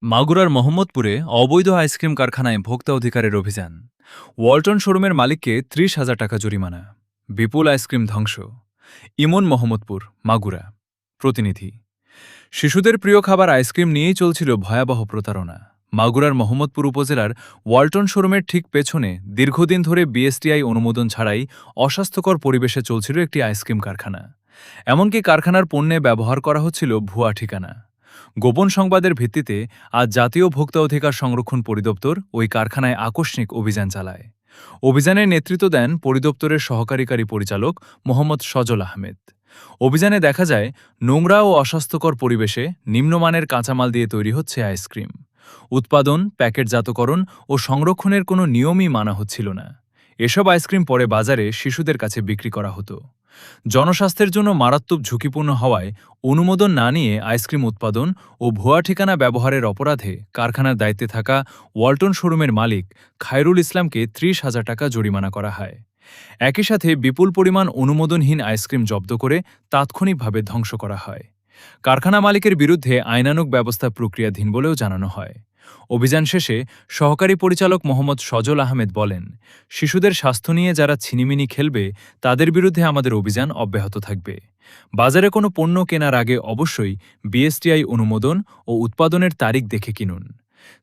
মাগুরার মোহাম্মদপুরে অবৈধ আইসক্রিম কারখানায় ভোক্তা অধিকারের অভিযান। ওয়ালটন শোরুমের মালিককে ৩০,০০০ টাকা জরিমানা। বিপুল আইসক্রিম ধ্বংস। ইমন মোহাম্মদপুর, মাগুরা। প্রতিনিধি। শিশুদের প্রিয় খাবার আইসক্রিম নিয়েই চলছিল ভয়াবহ প্রতারণা। মাগুরার মোহাম্মদপুর উপজেলার ওয়ালটন শোরুমের ঠিক পেছনে দীর্ঘদিন ধরে বিএসটিআই অনুমোদন ছাড়াই অস্বাস্থ্যকর পরিবেশে চলছিল একটি আইসক্রিম কারখানা। এমনকি কারখানার পণ্যে ব্যবহার করা হচ্ছিল ভুয়া ঠিকানা। গোপন সংবাদের ভিত্তিতে আজ জাতীয় ভোক্তা অধিকার সংরক্ষণ পরিদপ্তর ওই কারখানায় আকস্মিক অভিযান চালায়। অভিযানের নেতৃত্ব দেন পরিদপ্তরের সহকারী পরিচালক মোহাম্মদ সজল আহমেদ। অভিযানে দেখা যায় নোংরা ও অস্বাস্থ্যকর পরিবেশে নিম্নমানের কাঁচামাল দিয়ে তৈরি হচ্ছে আইসক্রিম। উৎপাদন, প্যাকেটজাতকরণ ও সংরক্ষণের কোনো নিয়মই মানা হচ্ছিল না। এসব আইসক্রিম পরে বাজারে শিশুদের কাছে বিক্রি করা হতো। জনস্বাস্থ্যের জন্য মারাত্মক ঝুঁকিপূর্ণ হওয়ায় অনুমোদন না নিয়ে আইসক্রিম উৎপাদন ও ভুয়া ঠিকানা ব্যবহারের অপরাধে কারখানার দায়িত্বে থাকা ওয়ালটন শোরুমের মালিক খায়রুল ইসলামকে ৩০,০০০ টাকা জরিমানা করা হয়। একই সাথে বিপুল পরিমাণ অনুমোদনহীন আইসক্রিম জব্দ করে তাৎক্ষণিকভাবে ধ্বংস করা হয়। কারখানা মালিকের বিরুদ্ধে আইনানুগ ব্যবস্থা প্রক্রিয়াধীন বলেও জানানো হয়। অভিযান শেষে সহকারী পরিচালক মোহাম্মদ সজল আহমেদ বলেন, শিশুদের স্বাস্থ্য নিয়ে যারা ছিনিমিনি খেলবে তাদের বিরুদ্ধে আমাদের অভিযান অব্যাহত থাকবে। বাজারে কোনো পণ্য কেনার আগে অবশ্যই বিএসটিআই অনুমোদন ও উৎপাদনের তারিখ দেখে কিনুন।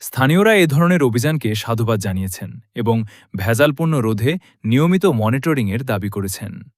স্থানীয়রা এ ধরনের অভিযানকে সাধুবাদ জানিয়েছেন এবং ভেজাল পণ্য রোধে নিয়মিত মনিটরিংয়ের দাবি করেছেন।